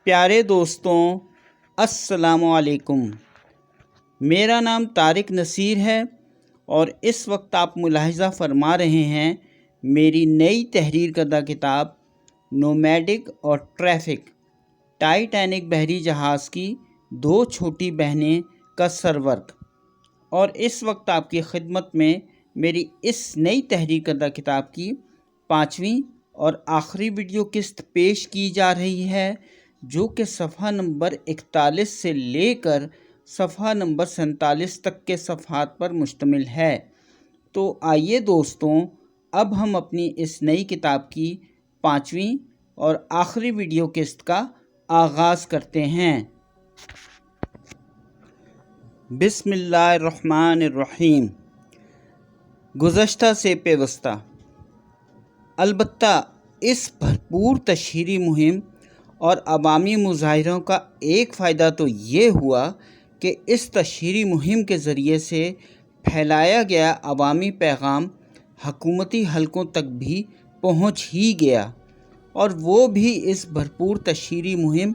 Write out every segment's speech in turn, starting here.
پیارے دوستوں، السلام علیکم۔ میرا نام طارق نصیر ہے اور اس وقت آپ ملاحظہ فرما رہے ہیں میری نئی تحریر کردہ کتاب نومیڈک اور ٹریفک، ٹائٹینک بحری جہاز کی دو چھوٹی بہنیں کا سرورق۔ اور اس وقت آپ کی خدمت میں میری اس نئی تحریر کردہ کتاب کی 5ویں اور آخری ویڈیو قسط پیش کی جا رہی ہے، جو کہ صفحہ نمبر 41 سے لے کر صفحہ نمبر 47 تک کے صفحات پر مشتمل ہے۔ تو آئیے دوستوں، اب ہم اپنی اس نئی کتاب کی 5ویں اور آخری ویڈیو قسط کا آغاز کرتے ہیں۔ بسم اللہ الرحمن الرحیم۔ گزشتہ سے پیوستہ۔ البتہ اس بھرپور تشہیری مہم اور عوامی مظاہروں کا ایک فائدہ تو یہ ہوا کہ اس تشہیری مہم کے ذریعے سے پھیلایا گیا عوامی پیغام حکومتی حلقوں تک بھی پہنچ ہی گیا، اور وہ بھی اس بھرپور تشہیری مہم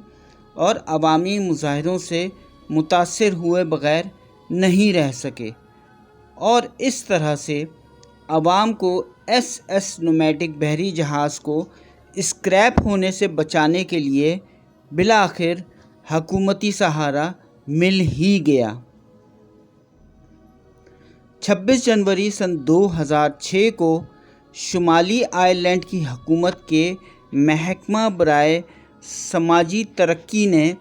اور عوامی مظاہروں سے متاثر ہوئے بغیر نہیں رہ سکے، اور اس طرح سے عوام کو ایس نومیڈک بحری جہاز کو اسکریپ ہونے سے بچانے کے لیے بالآخر حکومتی سہارا مل ہی گیا۔ 26 جنوری سن 2006 کو شمالی آئرلینڈ کی حکومت کے محکمہ برائے سماجی ترقی نے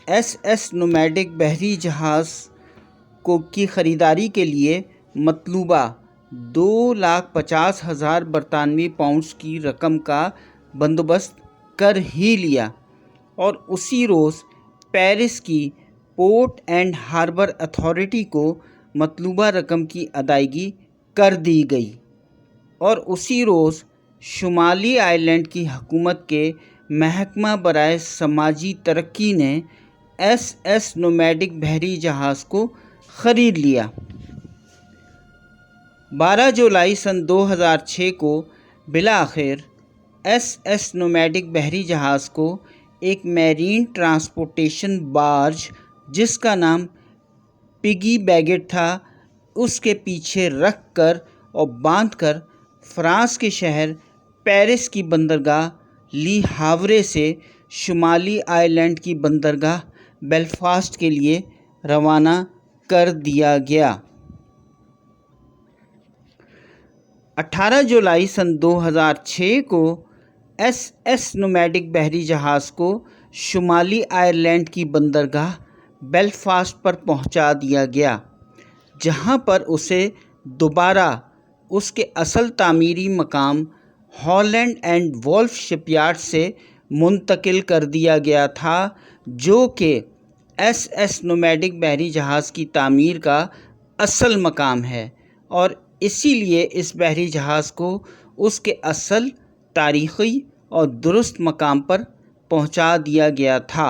ایس نومیڈک بحری جہاز کی خریداری کے لیے مطلوبہ 2,50,000 برطانوی پاؤنڈز کی رقم کا بندوبست کر ہی لیا، اور اسی روز پیرس کی پورٹ اینڈ ہاربر اتھارٹی کو مطلوبہ رقم کی ادائیگی کر دی گئی، اور اسی روز شمالی آئرلینڈ کی حکومت کے محکمہ برائے سماجی ترقی نے ایس نومیڈک بحری جہاز کو خرید لیا۔ 12 جولائی سن 2006 کو بالآخر ایس نومیڈک بحری جہاز کو ایک میرین ٹرانسپورٹیشن بارج جس کا نام پگی بیگٹ تھا، اس کے پیچھے رکھ کر اور باندھ کر فرانس کے شہر پیرس کی بندرگاہ لی ہاورے سے شمالی آئرلینڈ کی بندرگاہ بیلفاسٹ کے لیے روانہ کر دیا گیا۔ 18 جولائی سن 2006 کو ایس نومیڈک بحری جہاز کو شمالی آئرلینڈ کی بندرگاہ بیلفاسٹ پر پہنچا دیا گیا، جہاں پر اسے دوبارہ اس کے اصل تعمیری مقام Harland and Wolff shipyard سے منتقل کر دیا گیا تھا، جو کہ ایس نومیڈک بحری جہاز کی تعمیر کا اصل مقام ہے، اور اسی لیے اس بحری جہاز کو اس کے اصل تاریخی اور درست مقام پر پہنچا دیا گیا تھا۔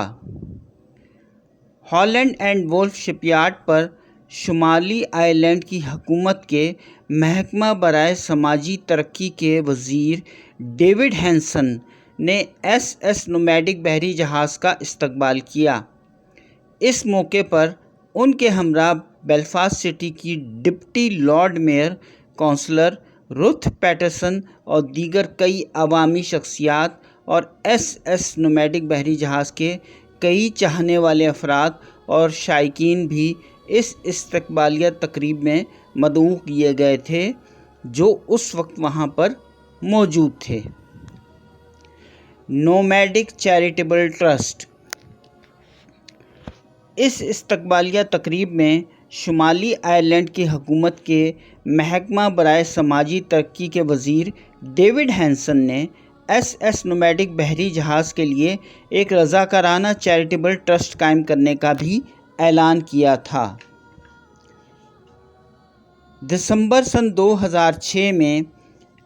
Harland and Wolff shipyard پر شمالی آئرلینڈ کی حکومت کے محکمہ برائے سماجی ترقی کے وزیر ڈیوڈ ہینسن نے ایس نومیڈک بحری جہاز کا استقبال کیا۔ اس موقع پر ان کے ہمراہ بیلفاسٹ سٹی کی ڈپٹی لارڈ میئر کونسلر رتھ پیٹرسن اور دیگر کئی عوامی شخصیات اور ایس نومیڈک بحری جہاز کے کئی چاہنے والے افراد اور شائقین بھی اس استقبالیہ تقریب میں مدعو کیے گئے تھے، جو اس وقت وہاں پر موجود تھے۔ Nomadic charitable trust. اس استقبالیہ تقریب میں شمالی آئرلینڈ کی حکومت کے محکمہ برائے سماجی ترقی کے وزیر ڈیوڈ ہینسن نے ایس نومیڈک بحری جہاز کے لیے ایک رضاکارانہ چیریٹیبل ٹرسٹ قائم کرنے کا بھی اعلان کیا تھا۔ دسمبر سن 2006 میں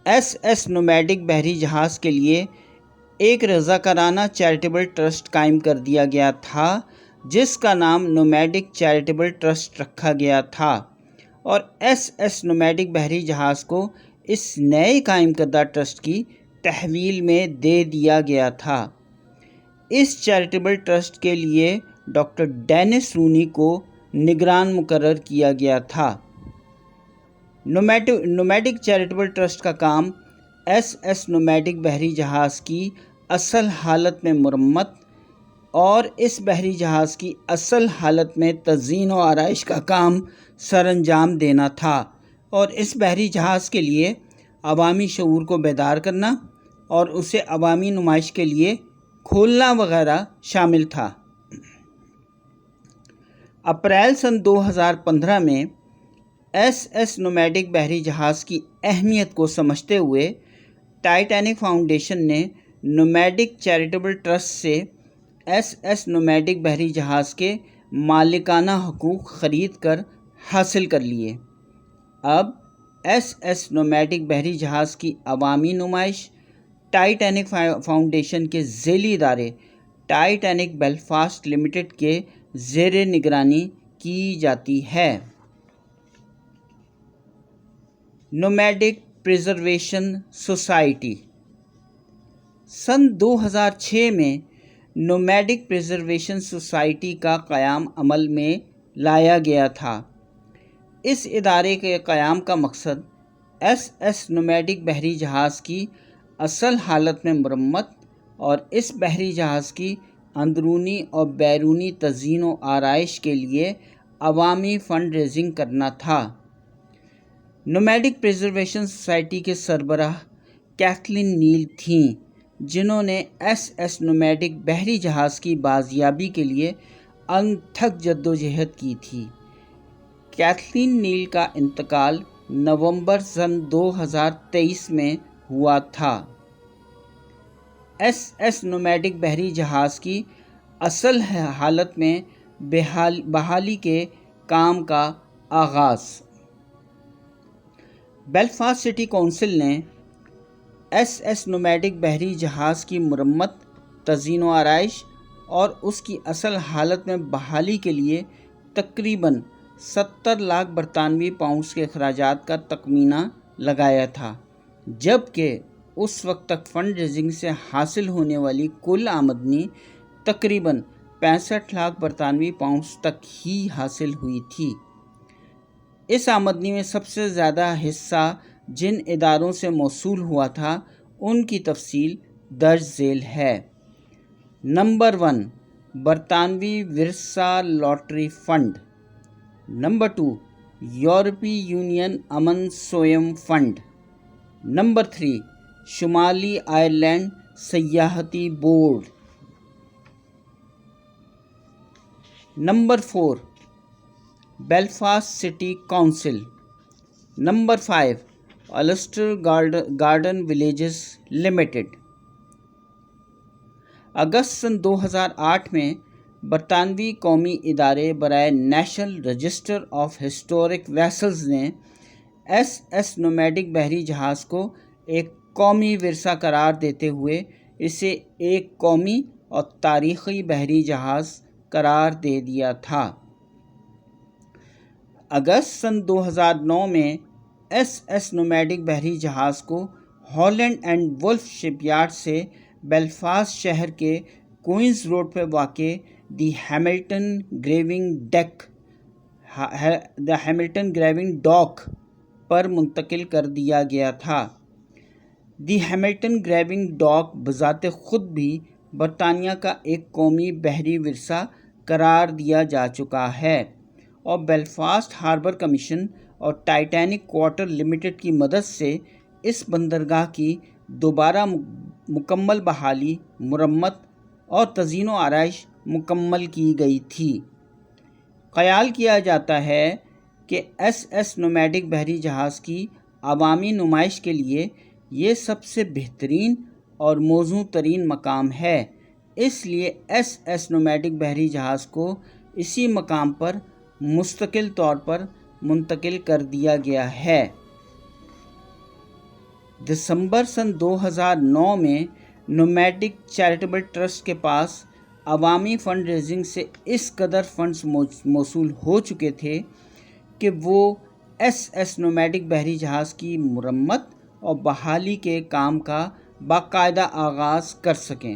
ایس نومیڈک بحری جہاز کے لیے ایک رضاکارانہ چیریٹیبل ٹرسٹ قائم کر دیا گیا تھا، جس کا نام نومیڈک چیریٹیبل ٹرسٹ رکھا گیا تھا، اور ایس نومیڈک بحری جہاز کو اس نئے قائم کردہ ٹرسٹ کی تحویل میں دے دیا گیا تھا۔ اس چیریٹیبل ٹرسٹ کے لیے ڈاکٹر ڈینس رونی کو نگران مقرر کیا گیا تھا۔ نومیڈک چیریٹیبل ٹرسٹ کا کام ایس نومیڈک بحری جہاز کی اصل حالت میں مرمت اور اس بحری جہاز کی اصل حالت میں تزئین و آرائش کا کام سر انجام دینا تھا، اور اس بحری جہاز کے لیے عوامی شعور کو بیدار کرنا اور اسے عوامی نمائش کے لیے کھولنا وغیرہ شامل تھا۔ اپریل سن 2015 میں ایس نومیڈک بحری جہاز کی اہمیت کو سمجھتے ہوئے ٹائٹینک فاؤنڈیشن نے نومیڈک چیریٹیبل ٹرسٹ سے ایس نومیڈک بحری جہاز کے مالکانہ حقوق خرید کر حاصل کر لیے۔ اب ایس نومیڈک بحری جہاز کی عوامی نمائش ٹائٹینک فاؤنڈیشن کے ذیلی ادارے ٹائٹینک بیلفاسٹ لمیٹڈ کے زیر نگرانی کی جاتی ہے۔ Nomadic preservation society. سن 2006 میں نومیڈک پریزرویشن سوسائٹی کا قیام عمل میں لایا گیا تھا۔ اس ادارے کے قیام کا مقصد ایس نومیڈک بحری جہاز کی اصل حالت میں مرمت اور اس بحری جہاز کی اندرونی اور بیرونی تزئین و آرائش کے لیے عوامی فنڈ ریزنگ کرنا تھا۔ نومیڈک پریزرویشن سوسائٹی کے سربراہ کیتھلین نیل تھیں، جنہوں نے ایس نومیڈک بحری جہاز کی بازیابی کے لیے انتھک جدوجہد کی تھی۔ کیتھلین نیل کا انتقال نومبر سن 2023 میں ہوا تھا۔ ایس نومیڈک بحری جہاز کی اصل حالت میں بحالی کے کام کا آغاز۔ بیلفاسٹ سٹی کونسل نے ایس نومیڈک بحری جہاز کی مرمت، تزئین و آرائش اور اس کی اصل حالت میں بحالی کے لیے تقریباً 70 لاکھ برطانوی پاؤنڈز کے اخراجات کا تخمینہ لگایا تھا، جبکہ اس وقت تک فنڈ ریزنگ سے حاصل ہونے والی کل آمدنی تقریباً 65 لاکھ برطانوی پاؤنڈز تک ہی حاصل ہوئی تھی۔ اس آمدنی میں سب سے زیادہ حصہ جن اداروں سے موصول ہوا تھا ان کی تفصیل درج ذیل ہے۔ نمبر 1، برطانوی ورثہ لاٹری فنڈ۔ نمبر 2، یورپی یونین امن سوئم فنڈ۔ نمبر 3، شمالی آئرلینڈ سیاحتی بورڈ۔ نمبر 4، بیلفاسٹ سٹی کونسل۔ نمبر 5، السٹر گارڈن ولیجز لمیٹڈ۔ اگست سن 2008 میں برطانوی قومی ادارے برائے national register of historic vessels نے ایس نومیڈک بحری جہاز کو ایک قومی ورثہ قرار دیتے ہوئے اسے ایک قومی اور تاریخی بحری جہاز قرار دے دیا تھا۔ اگست سن 2009 میں ایس نومیڈک بحری جہاز کو Holland and wolf ship yard سے بیلفاسٹ شہر کے کوئنز روڈ پر واقع دی ہیملٹن گریونگ ڈاک پر منتقل کر دیا گیا تھا۔ دی ہیملٹن گریونگ ڈاک بذات خود بھی برطانیہ کا ایک قومی بحری ورثہ قرار دیا جا چکا ہے، اور بیلفاسٹ ہاربر کمیشن اور ٹائٹینک کوارٹر لمیٹڈ کی مدد سے اس بندرگاہ کی دوبارہ مکمل بحالی، مرمت اور تزئین و آرائش مکمل کی گئی تھی۔ خیال کیا جاتا ہے کہ ایس نومیڈک بحری جہاز کی عوامی نمائش کے لیے یہ سب سے بہترین اور موزوں ترین مقام ہے، اس لیے ایس نومیڈک بحری جہاز کو اسی مقام پر مستقل طور پر منتقل کر دیا گیا ہے۔ دسمبر سن 2009 میں نومیڈک چیریٹیبل ٹرسٹ کے پاس عوامی فنڈ ریزنگ سے اس قدر فنڈز موصول ہو چکے تھے کہ وہ ایس نومیڈک بحری جہاز کی مرمت اور بحالی کے کام کا باقاعدہ آغاز کر سکیں۔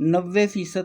90%